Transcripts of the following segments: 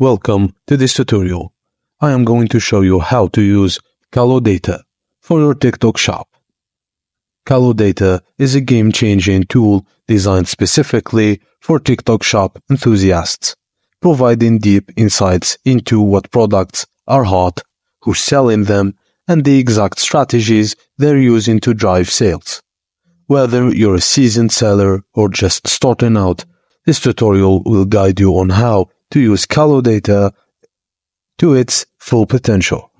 Welcome to this tutorial. I am going to show you how to use KaloData for your TikTok shop. KaloData is a game-changing tool designed specifically for TikTok shop enthusiasts, providing deep insights into what products are hot, who's selling them, and the exact strategies they're using to drive sales. Whether you're a seasoned seller or just starting out, this tutorial will guide you on how to use KaloData to its full potential.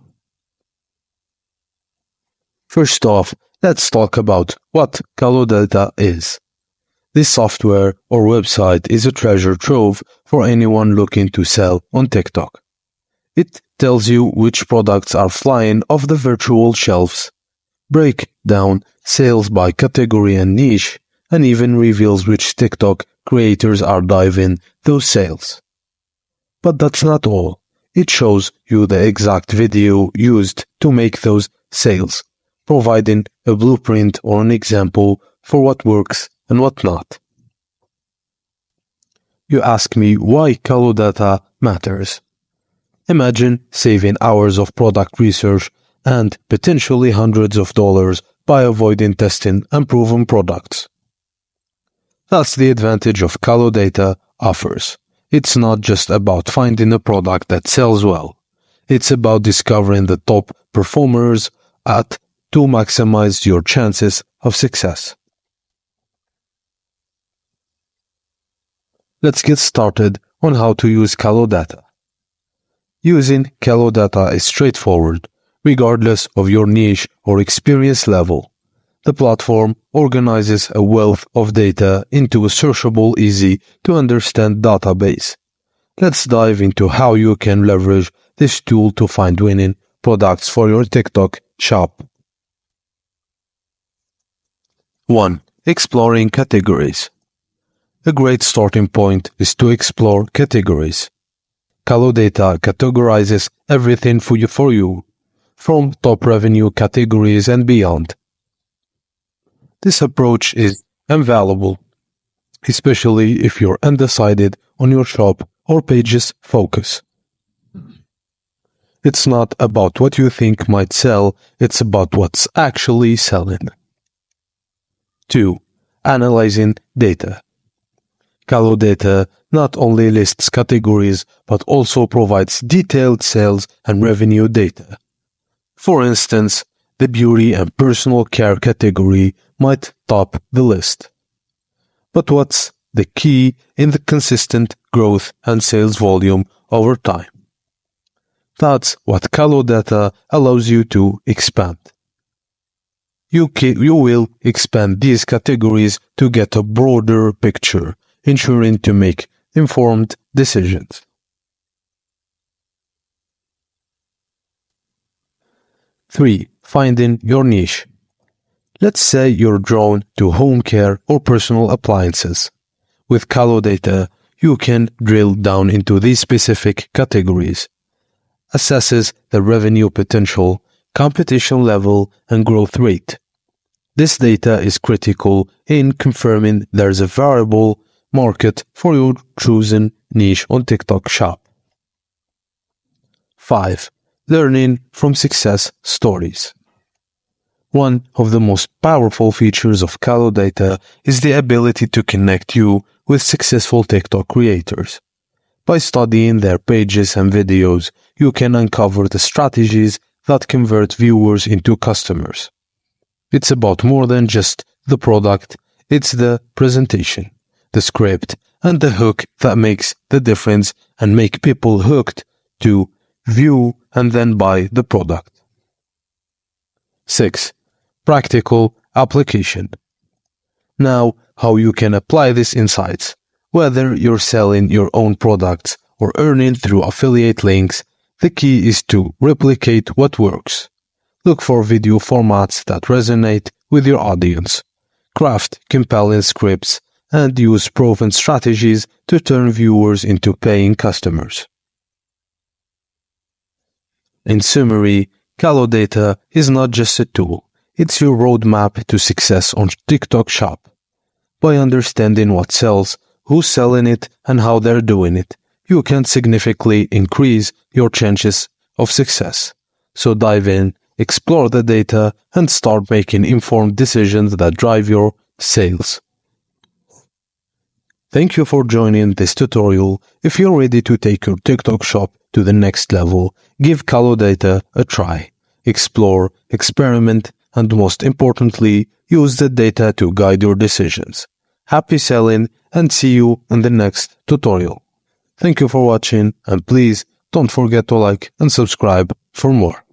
First off, let's talk about what KaloData is. This software or website is a treasure trove for anyone looking to sell on TikTok. It tells you which products are flying off the virtual shelves, break down sales by category and niche, and even reveals which TikTok creators are driving those sales. But that's not all. It shows you the exact video used to make those sales, providing a blueprint or an example for what works and what not. You ask me why KaloData matters. Imagine saving hours of product research and potentially hundreds of dollars by avoiding testing unproven products. That's the advantage of KaloData offers. It's not just about finding a product that sells well. It's about discovering the top performers to maximize your chances of success. Let's get started on how to use KaloData. Using KaloData is straightforward, regardless of your niche or experience level. The platform organizes a wealth of data into a searchable, easy-to-understand database. Let's dive into how you can leverage this tool to find winning products for your TikTok shop. 1. Exploring categories. A great starting point is to explore categories. KaloData categorizes everything for you, from top revenue categories and beyond. This approach is invaluable, especially if you're undecided on your shop or page's focus. It's not about what you think might sell, it's about what's actually selling. 2. Analyzing data. KaloData not only lists categories but also provides detailed sales and revenue data. For instance, the beauty and personal care category might top the list. But what's the key in the consistent growth and sales volume over time? That's what KaloData allows you to expand. You will expand these categories to get a broader picture, ensuring to make informed decisions. 3. Finding your niche. Let's say you're drawn to home care or personal appliances. With KaloData, you can drill down into these specific categories, assesses the revenue potential, competition level, and growth rate. This data is critical in confirming there's a viable market for your chosen niche on TikTok shop. 5. Learning from success stories. One of the most powerful features of KaloData is the ability to connect you with successful TikTok creators. By studying their pages and videos, you can uncover the strategies that convert viewers into customers. It's about more than just the product, it's the presentation, the script, and the hook that makes the difference and make people hooked to view and then buy the product. 6. Practical application. Now, how you can apply these insights. Whether you're selling your own products or earning through affiliate links, the key is to replicate what works. Look for video formats that resonate with your audience. Craft compelling scripts and use proven strategies to turn viewers into paying customers. In summary, KaloData is not just a tool, it's your roadmap to success on TikTok shop. By understanding what sells, who's selling it, and how they're doing it, you can significantly increase your chances of success. So dive in, explore the data, and start making informed decisions that drive your sales. Thank you for joining this tutorial. If you're ready to take your TikTok shop to the next level, give KaloData a try. Explore, experiment, and most importantly, use the data to guide your decisions. Happy selling and see you in the next tutorial. Thank you for watching and please don't forget to like and subscribe for more.